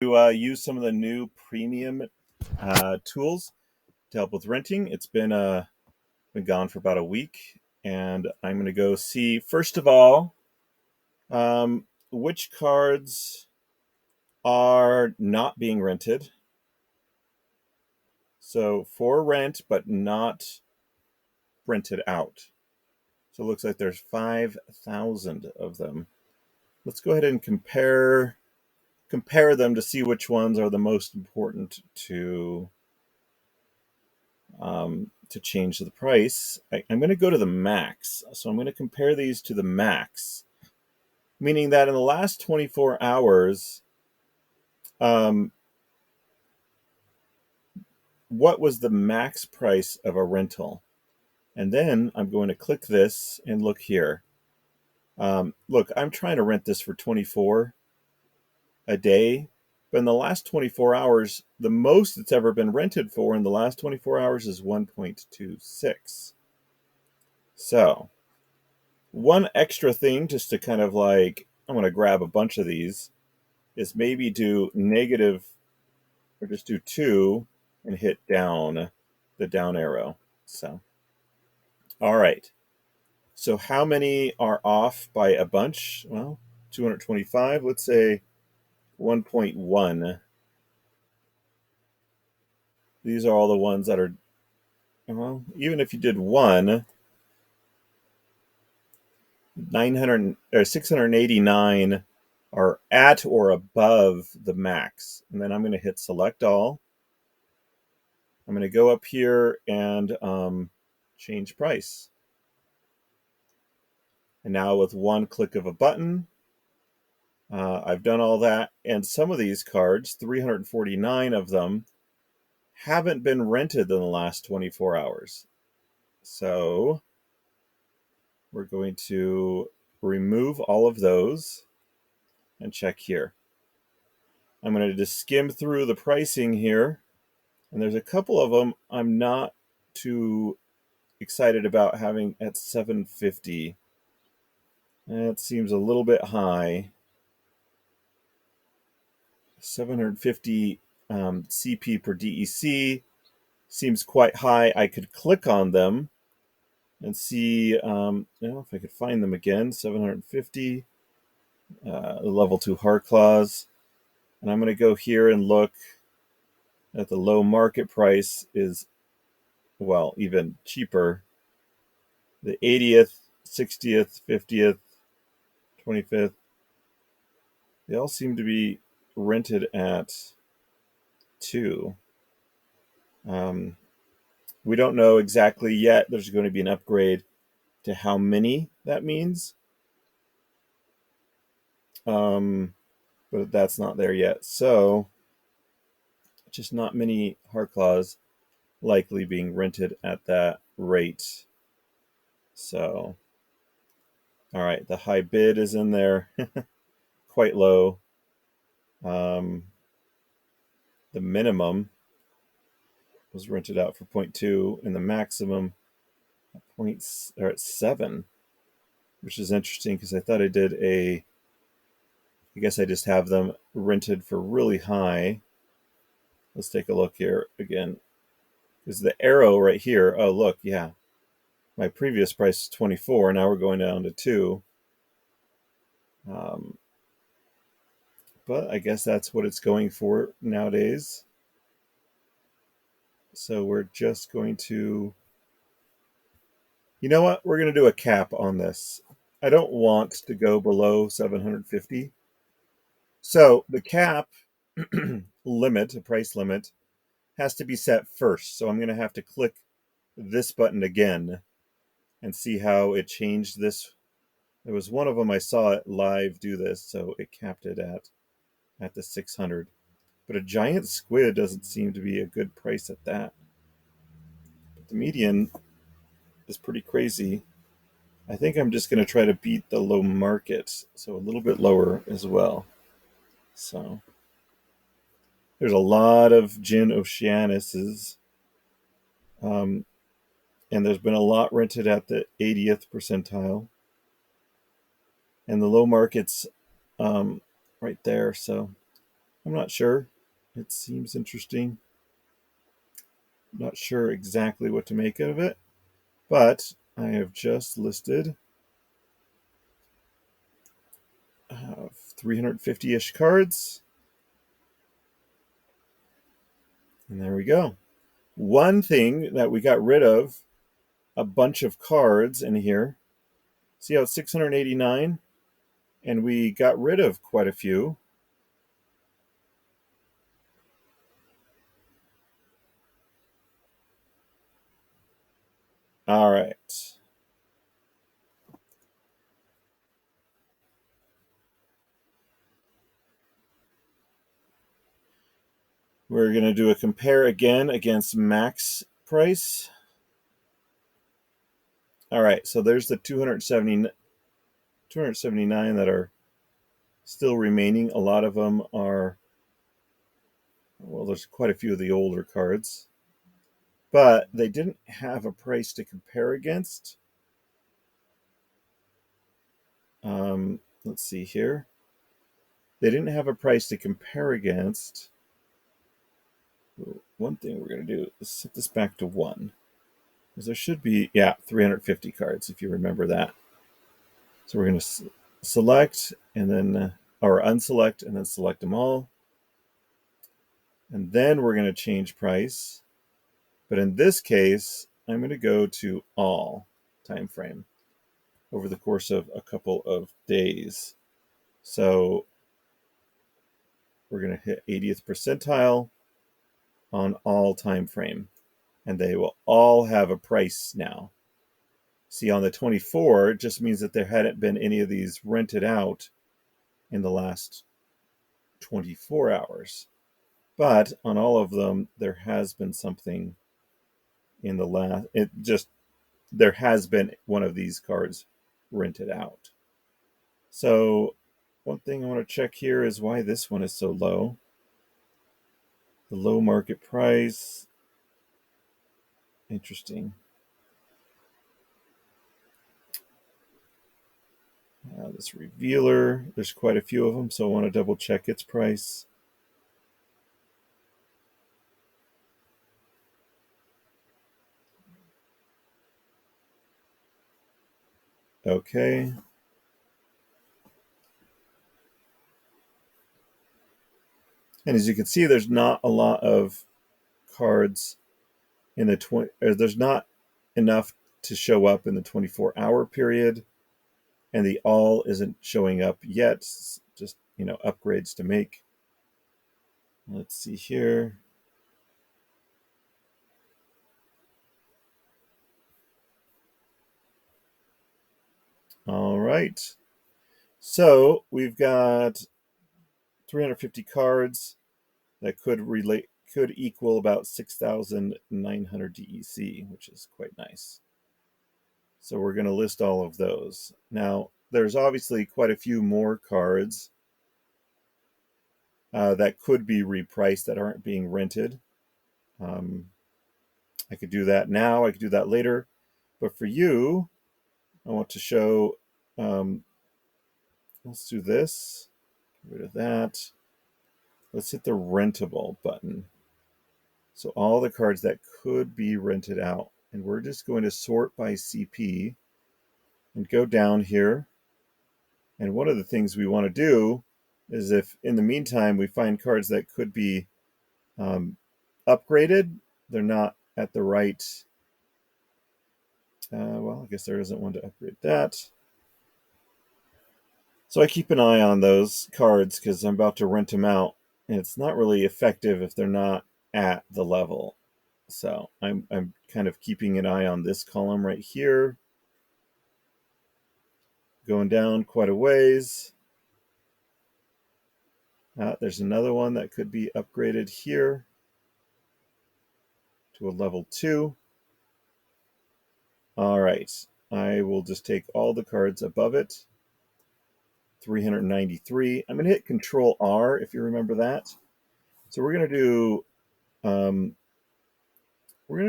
To use some of the new premium tools to help with renting. It's been gone for about a week, and I'm going to go see first of all which cards are not being rented. So for rent, but not rented out. So it looks like there's 5,000 of them. Let's go ahead and compare them to see which ones are the most important to change the price. I'm going to go to the max. So I'm going to compare these to the max, meaning that in the last 24 hours, um, what was the max price of a rental? And then I'm going to click this and look here. Look, I'm trying to rent this for 24 a day, but in the last 24 hours, the most it's ever been rented for in the last 24 hours is 1.26. So one extra thing just to kind of like, I'm going to grab a bunch of these, is maybe do negative or just do two and hit down the down arrow. So, all right. So, how many are off by a bunch? Well, 225, let's say 1.1. These are all the ones that are, well, even if you did one, 900 or 689 are at or above the max. And then I'm going to hit select all. I'm going to go up here and change price. And now with one click of a button, I've done all that. And some of these cards, 349 of them, haven't been rented in the last 24 hours. So we're going to remove all of those and check here. I'm going to just skim through the pricing here. And there's a couple of them I'm not too excited about having at 750. That seems a little bit high. 750 CP per DEC seems quite high. I could click on them and see if I could find them again. 750 level 2 hard claws. And I'm going to go here and look at the low market price is, well, even cheaper. The 80th, 60th, 50th, 25th, they all seem to be rented at 2. We don't know exactly yet. There's going to be an upgrade to how many that means. But that's not there yet. So, just not many hard claws likely being rented at that rate. So, all right, the high bid is in there, quite low. The minimum was rented out for 0.2, and the maximum points are at 7, which is interesting because I thought I guess I just have them rented for really high. Let's take a look here again. Because the arrow right here, oh, look, yeah. My previous price is 24. Now we're going down to 2. Um, but I guess that's what it's going for nowadays. So we're just going to, you know what? We're going to do a cap on this. I don't want to go below 750. So the cap limit, a price limit, has to be set first. So I'm going to have to click this button again and see how it changed this. There was one of them I saw it live do this, so it capped it at the 600. But a giant squid doesn't seem to be a good price at that. But the median is pretty crazy. I think I'm just going to try to beat the low market, so a little bit lower as well. So there's a lot of Gin Oceanuses, and there's been a lot rented at the 80th percentile, and the low market's right there. So I'm not sure. It seems interesting. Not sure exactly what to make of it, but I have just listed 350-ish cards. And there we go. One thing that we got rid of a bunch of cards in here. See how it's 689? And we got rid of quite a few. All right. We're going to do a compare again against max price. All right, so there's the 279 that are still remaining. A lot of them are, well, there's quite a few of the older cards, but they didn't have a price to compare against. Let's see here. They didn't have a price to compare against. One thing we're going to do is set this back to 1. Because there should be, 350 cards, if you remember that. So we're going to select and then, or unselect and then select them all. And then we're going to change price. But in this case, I'm going to go to all time frame over the course of a couple of days. So we're going to hit 80th percentile on all time frame. And they will all have a price now. See, on the 24, it just means that there hadn't been any of these rented out in the last 24 hours. But on all of them, there has been something in the last, there has been one of these cards rented out. So one thing I want to check here is why this one is so low. The low market price. Interesting. This revealer, there's quite a few of them, so I want to double check its price. Okay. And as you can see, there's not a lot of cards in the 20, there's not enough to show up in the 24-hour period, and the all isn't showing up yet. It's just, upgrades to make. Let's see here. All right. So we've got 350 cards that could equal about 6,900 DEC, which is quite nice. So we're going to list all of those. Now, there's obviously quite a few more cards that could be repriced that aren't being rented. I could do that now. I could do that later. But for you, I want to show, let's do this. Get rid of that. Let's hit the rentable button. So all the cards that could be rented out. And we're just going to sort by CP and go down here. And one of the things we want to do is if in the meantime we find cards that could be upgraded, they're not at the right, well, I guess there isn't one to upgrade that. So I keep an eye on those cards because I'm about to rent them out. And it's not really effective if they're not at the level. So I'm kind of keeping an eye on this column right here. Going down quite a ways. There's another one that could be upgraded here to a level 2. All right. I will just take all the cards above it. 393. I'm going to hit Control R if you remember that. So we're going to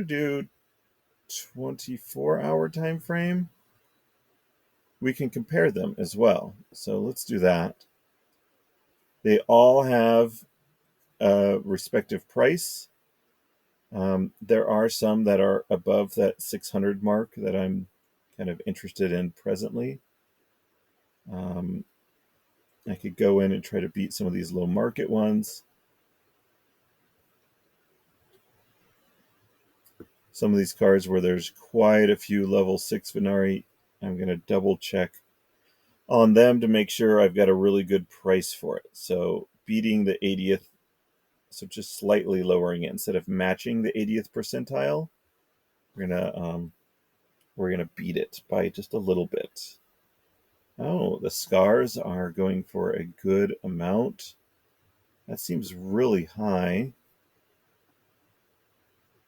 do 24-hour time frame. We can compare them as well. So let's do that. They all have respective price. There are some that are above that 600 mark that I'm kind of interested in presently. I could go in and try to beat some of these low market ones. Some of these cards where there's quite a few level 6 Venari, I'm going to double check on them to make sure I've got a really good price for it. So beating the 80th, so just slightly lowering it instead of matching the 80th percentile, we're gonna beat it by just a little bit. Oh, the scars are going for a good amount. That seems really high,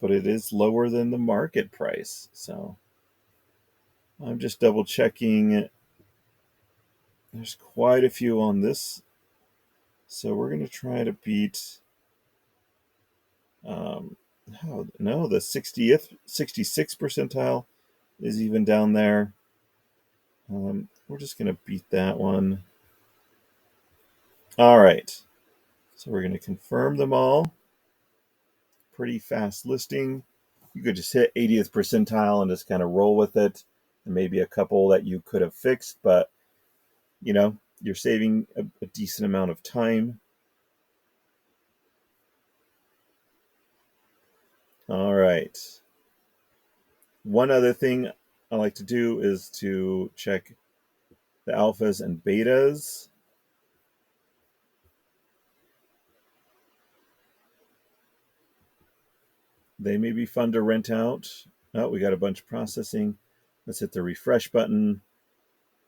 but it is lower than the market price. So I'm just double checking. There's quite a few on this. So we're going to try to beat, oh, no, the 60th, 66th percentile is even down there. We're just going to beat that one. All right. So we're going to confirm them all. Pretty fast listing. You could just hit 80th percentile and just kind of roll with it. And maybe a couple that you could have fixed, but you're saving a decent amount of time. All right. One other thing I like to do is to check the alphas and betas. They may be fun to rent out. Oh, we got a bunch processing. Let's hit the refresh button.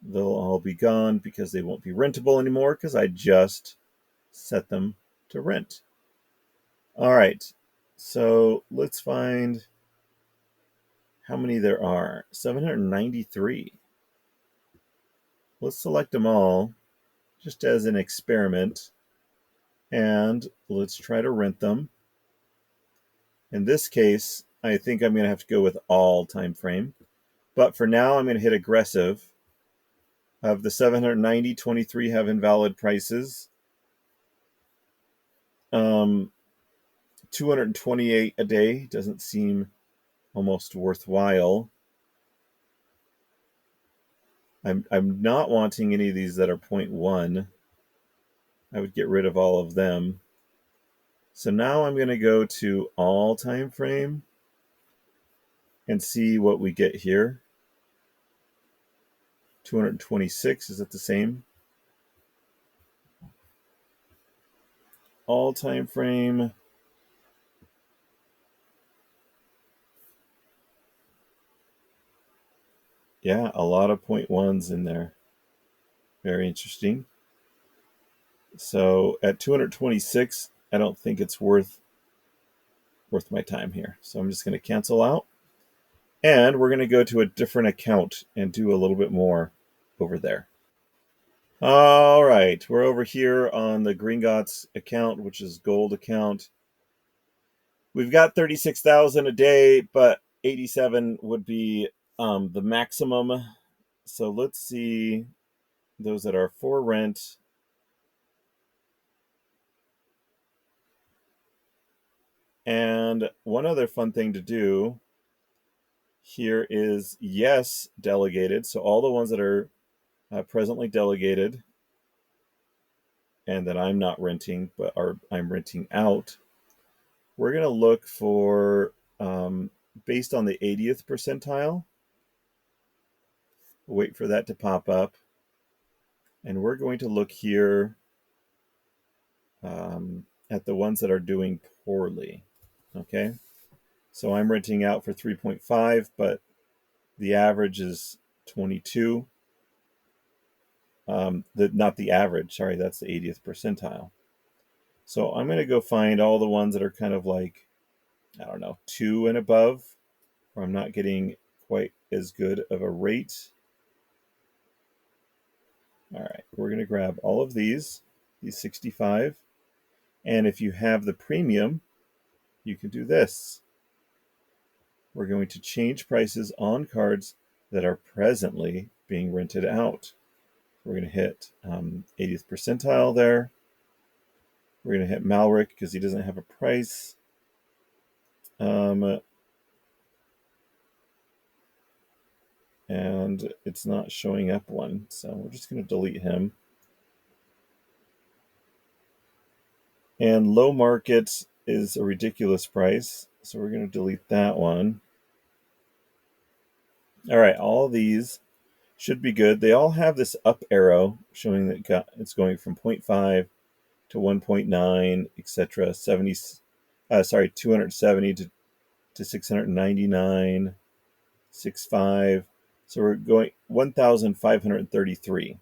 They'll all be gone because they won't be rentable anymore because I just set them to rent. All right, so let's find how many there are. 793. Let's select them all just as an experiment, and let's try to rent them. In this case, I think I'm going to have to go with all time frame. But for now, I'm going to hit aggressive. Of the 790, 23 have invalid prices. 228 a day doesn't seem almost worthwhile. I'm not wanting any of these that are 0.1. I would get rid of all of them. So now I'm going to go to all time frame and see what we get here. 226, is it the same? All time frame. Yeah, a lot of 0.1s in there. Very interesting. So at 226, I don't think it's worth my time here. So I'm just going to cancel out. And we're going to go to a different account and do a little bit more over there. All right, we're over here on the Gringotts account, which is gold account. We've got 36,000 a day, but 87 would be the maximum. So let's see those that are for rent. And one other fun thing to do here is yes, delegated. So all the ones that are presently delegated and that I'm not renting, but I'm renting out, we're going to look for, based on the 80th percentile, wait for that to pop up. And we're going to look here at the ones that are doing poorly. Okay. So I'm renting out for 3.5, but the average is 22. Not the average, sorry, that's the 80th percentile. So I'm going to go find all the ones that are kind of like, I don't know, 2 and above, where I'm not getting quite as good of a rate. All right, we're going to grab all of these 65. And if you have the premium, you can do this. We're going to change prices on cards that are presently being rented out. We're going to hit 80th percentile there. We're going to hit Malric because he doesn't have a price. And it's not showing up one, so we're just going to delete him. And low market is a ridiculous price, so we're going to delete that one. All right, all these should be good. They all have this up arrow showing that it's going from 0.5 to 1.9, etc. 270 to 699, 65. So we're going 1,533.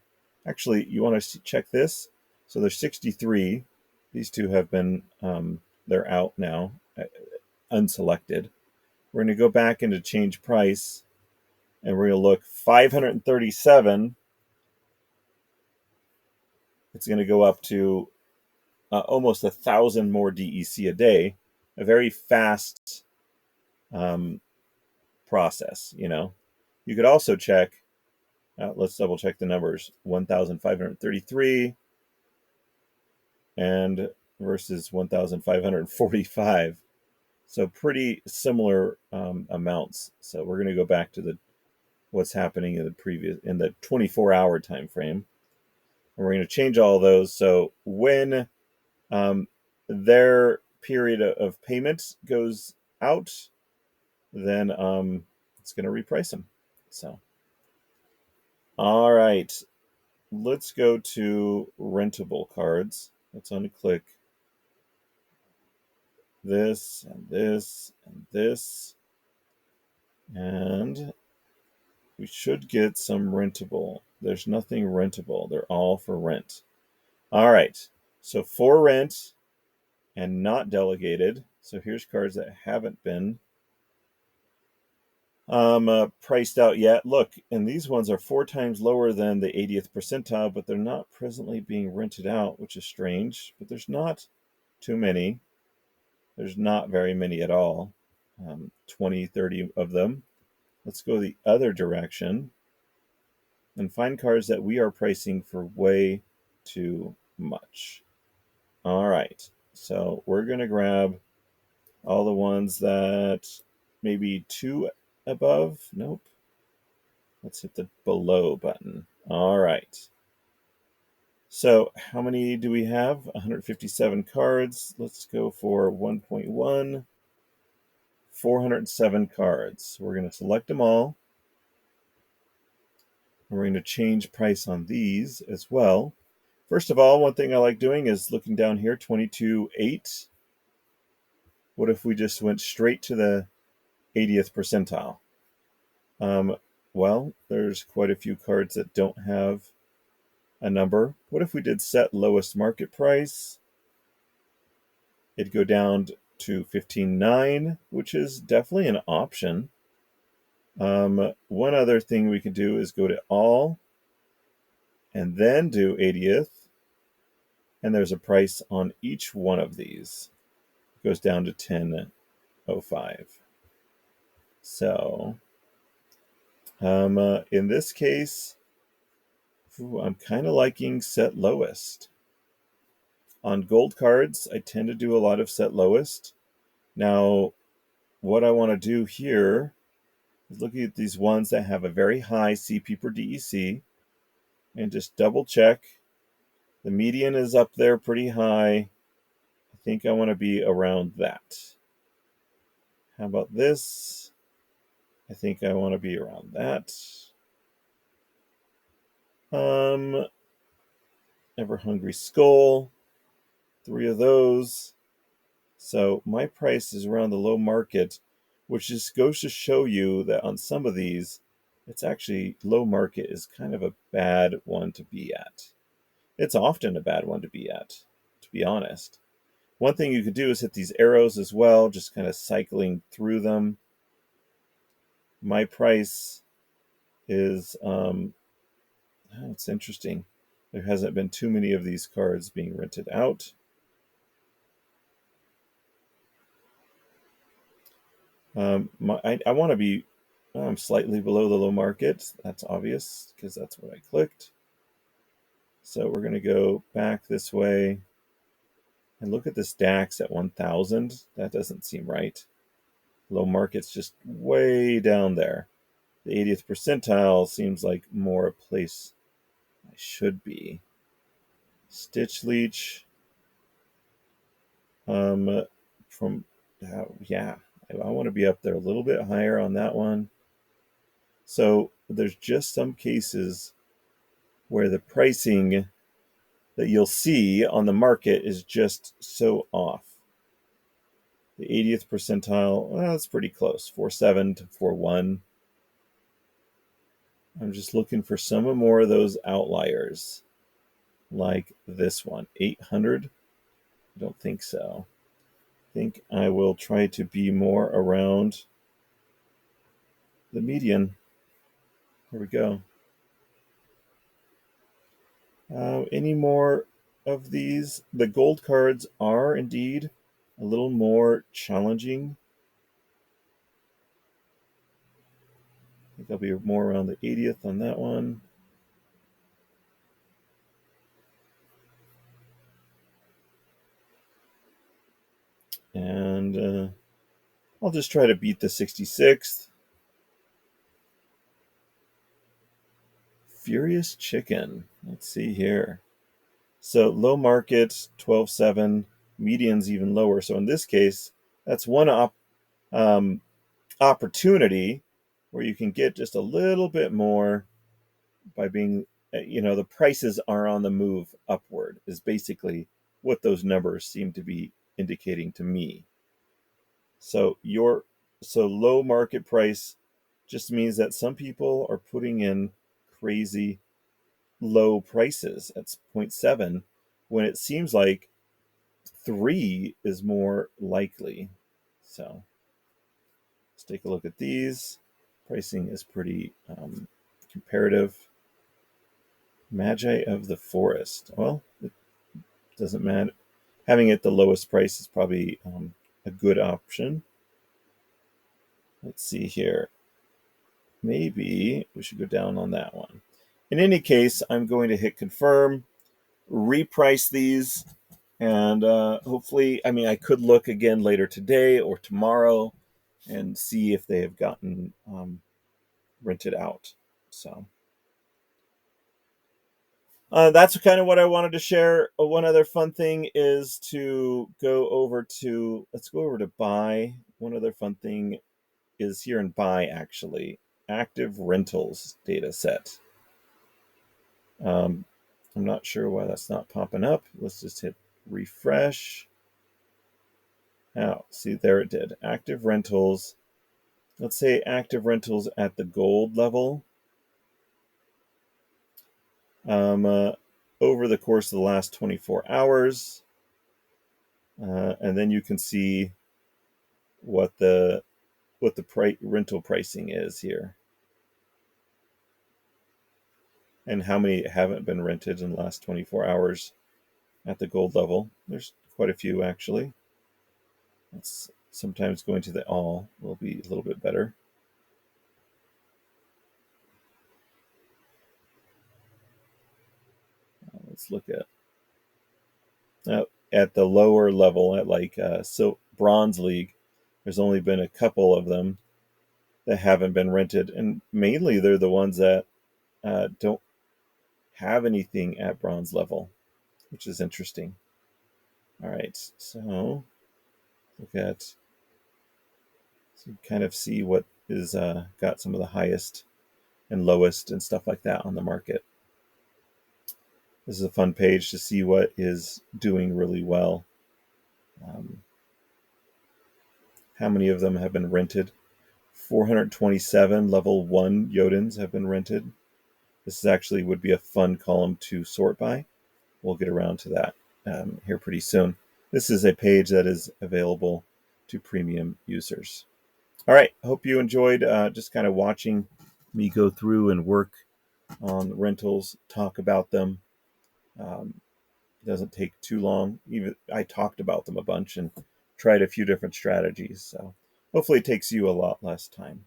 Actually, you want to check this. So there's 63. These two have been, they're out now, unselected. We're going to go back into change price, and we're going to look 537. It's going to go up to almost 1,000 more DEC a day. A very fast process, you know. You could also check, let's double check the numbers, 1,533 and versus 1,545. So pretty similar amounts. So we're going to go back to what's happening in the 24-hour time frame. And we're going to change all of those. So when their period of payment goes out, then it's going to reprice them. So, all right, let's go to rentable cards. Let's unclick this and this and this, and we should get some rentable. There's nothing rentable. They're all for rent. All right, so for rent and not delegated. So here's cards that haven't been priced out yet. Look, and these ones are 4 times lower than the 80th percentile, but they're not presently being rented out, which is strange. But there's not too many. There's not very many at all. 20, 30 of them. Let's go the other direction and find cards that we are pricing for way too much. All right, so we're going to grab all the ones that maybe 2 above. Nope. Let's hit the below button. All right. So how many do we have? 157 cards. Let's go for 1.1. 407 cards. We're going to select them all. We're going to change price on these as well. First of all, one thing I like doing is looking down here, 22.8. What if we just went straight to the 80th percentile? Well, there's quite a few cards that don't have a number. What if we did set lowest market price? It'd go down to 15.9, which is definitely an option. One other thing we can do is go to all and then do 80th. And there's a price on each one of these. It goes down to 10.05. So in this case, I'm kind of liking set lowest. On gold cards, I tend to do a lot of set lowest. Now, what I want to do here is looking at these ones that have a very high CP per DEC and just double check. The median is up there pretty high. I think I want to be around that. How about this? I think I want to be around that. Ever Hungry Skull, 3 of those. So my price is around the low market, which just goes to show you that on some of these, it's actually low market is kind of a bad one to be at. It's often a bad one to be at, to be honest. One thing you could do is hit these arrows as well, just kind of cycling through them. My price is, it's interesting. There hasn't been too many of these cards being rented out. I want to be slightly below the low market. That's obvious because that's what I clicked. So we're going to go back this way. And look at this DAX at 1,000. That doesn't seem right. Low market's just way down there. The 80th percentile seems like more a place I should be. Stitch Leech. From yeah, I want to be up there a little bit higher on that one. So there's just some cases where the pricing that you'll see on the market is just so off. The 80th percentile, well, that's pretty close, 4.7 to 4.1. I'm just looking for some more of those outliers, like this one, 800. I don't think so. I think I will try to be more around the median. Here we go. Any more of these? The gold cards are indeed a little more challenging. I think I'll be more around the 80th on that one. And I'll just try to beat the 66th. Furious Chicken. Let's see here. So low market, 12.7. Median's even lower. So in this case, that's one opportunity where you can get just a little bit more by being, the prices are on the move upward, is basically what those numbers seem to be indicating to me. So low market price just means that some people are putting in crazy low prices at 0.7 when it seems like 3 is more likely. So let's take a look at these. Pricing is pretty comparative. Magi of the Forest. Well, it doesn't matter. Having it the lowest price is probably a good option. Let's see here. Maybe we should go down on that one. In any case, I'm going to hit confirm, reprice these, and hopefully, I could look again later today or tomorrow and see if they have gotten rented out. So that's kind of what I wanted to share. One other fun thing is to let's go over to buy. One other fun thing is here in buy, actually, active rentals data set. I'm not sure why that's not popping up. Let's just hit refresh. Now, see, there it did. Active rentals. Let's say active rentals at the gold level. Over the course of the last 24 hours. And then you can see what the rental pricing is here. And how many haven't been rented in the last 24 hours at the gold level. There's quite a few, actually. That's sometimes going to the all will be a little bit better. Let's look at the lower level, at Bronze League. There's only been a couple of them that haven't been rented, and mainly they're the ones that don't have anything at bronze level, which is interesting. All right, so kind of see what is got some of the highest and lowest and stuff like that on the market. This is a fun page to see what is doing really well. How many of them have been rented? 427 level 1 Jotens have been rented. This actually would be a fun column to sort by. We'll get around to that here pretty soon. This is a page that is available to premium users. All right, hope you enjoyed just kind of watching me go through and work on rentals, talk about them. It doesn't take too long. Even I talked about them a bunch and tried a few different strategies. So hopefully it takes you a lot less time.